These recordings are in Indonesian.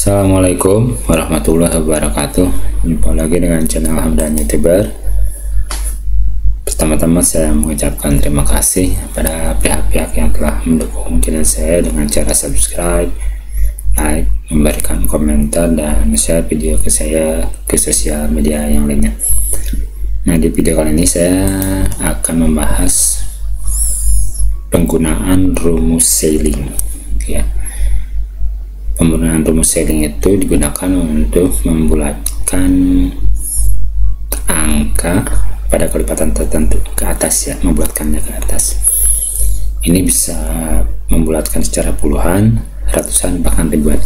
Assalamualaikum warahmatullahi wabarakatuh. Jumpa lagi dengan channel Hamdan YouTuber. Pertama-tama saya mengucapkan terima kasih pada pihak-pihak yang telah mendukung channel saya dengan cara subscribe, like, memberikan komentar, dan share video ke saya ke sosial media yang lainnya. Nah, di video kali ini saya akan membahas penggunaan rumus Selling, ya. Penggunaan rumus Selling itu digunakan untuk membulatkan angka pada kelipatan tertentu ke atas, ya, membulatkannya ke atas. Ini bisa membulatkan secara puluhan, ratusan, bahkan ribuan.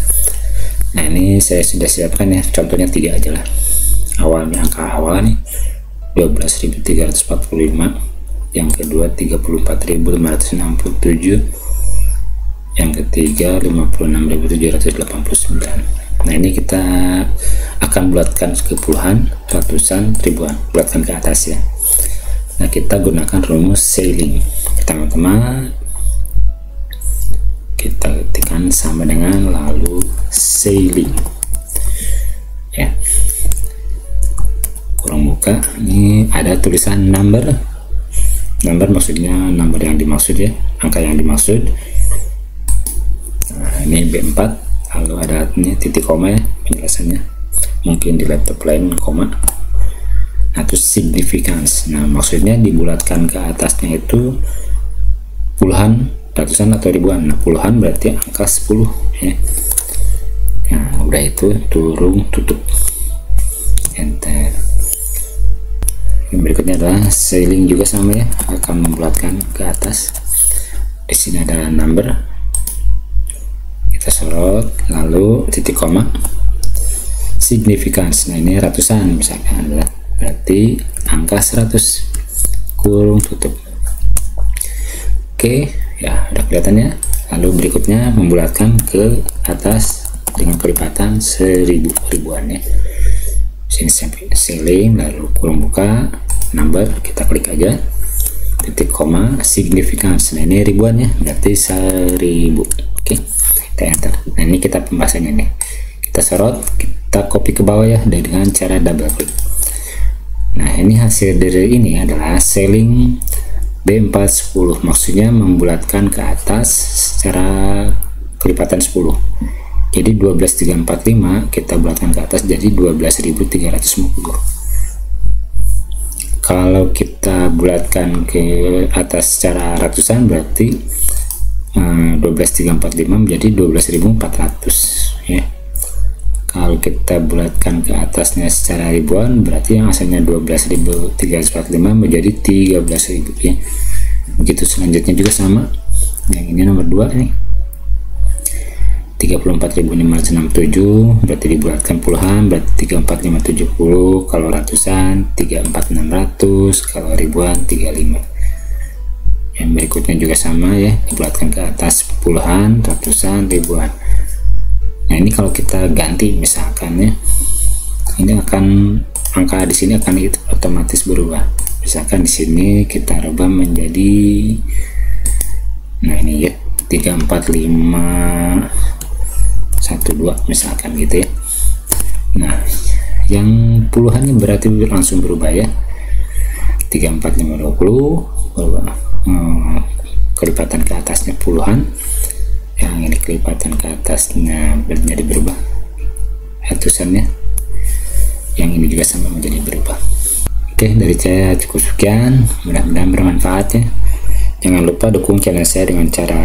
Nah, ini saya sudah siapkan, ya, contohnya 3 aja lah. Awalnya angka awal nih 12.345, yang kedua 34.567, yang ketiga 56.789. Nah, ini kita akan bulatkan ke puluhan, ratusan, ribuan, bulatkan ke atas, ya. Nah, kita gunakan rumus Selling. Pertama-tama kita ketikkan sama dengan lalu Selling, ya, kurung buka. Ini ada tulisan number maksudnya number yang dimaksud, ya, angka yang dimaksud. Nah, ini B4, lalu ada titik koma, ya, penjelasannya. Mungkin di laptop lain koma. Nah, itu significance. Nah, maksudnya dibulatkan ke atasnya itu puluhan, ratusan, atau ribuan. Nah, puluhan berarti angka 10, ya. Nah, udah itu turun tutup, enter. Yang berikutnya adalah Selling, juga sama, ya, akan membulatkan ke atas. Di sini ada number, kita sorot, lalu titik koma, significance. Nah, ini ratusan misalkan, berarti angka 100, kurung tutup. Oke, ya, udah kelihatannya. Lalu berikutnya membulatkan ke atas dengan kelipatan 1000 ribuan, ya. Sini sampai Selling, lalu kurung buka, number, kita klik aja, titik koma, significance. Nah, ini ribuan, ya, berarti 1000. Oke, kita enter. Nah, ini kita pembahasannya nih, kita sorot, kita copy ke bawah, ya, dengan cara double klik. Nah, ini hasil dari ini adalah Selling B410, maksudnya membulatkan ke atas secara kelipatan 10. Jadi 12.345 kita bulatkan ke atas jadi 12.350. Kalau kita bulatkan ke atas secara ratusan berarti 12.345 menjadi 12.400, ya. Kalau kita bulatkan ke atasnya secara ribuan berarti yang asalnya 12.345 menjadi 13.000, ya. Begitu selanjutnya juga sama. Yang ini nomor 2 nih, 34.567 berarti dibulatkan puluhan, berarti 34.570. Kalau ratusan 34.600, kalau ribuan 35. Yang berikutnya juga sama, ya, dibulatkan ke atas puluhan, ratusan, ribuan. Nah, ini kalau kita ganti misalkan, ya, ini akan angka di sini akan otomatis berubah. Misalkan di sini kita rubah menjadi, nah, ini, ya, 34512 misalkan gitu, ya. Nah, yang puluhannya berarti langsung berubah, ya, 34520 berubah, kelipatan ke atasnya puluhan, yang ini kelipatan ke atasnya menjadi berubah ratusannya, yang ini juga sama menjadi berubah. Oke, dari saya cukup sekian, mudah-mudahan bermanfaat, ya. Jangan lupa dukung channel saya dengan cara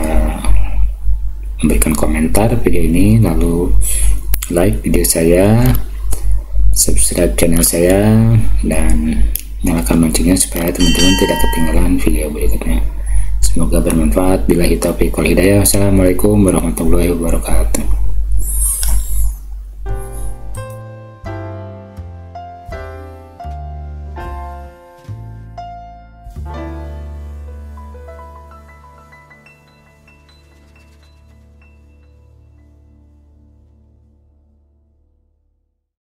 memberikan komentar video ini, lalu like video saya, subscribe channel saya, dan nyalakan loncengnya supaya teman-teman tidak ketinggalan video berikutnya. Semoga bermanfaat. Billahi taufiq wal hidayah. Wassalamualaikum warahmatullahi wabarakatuh.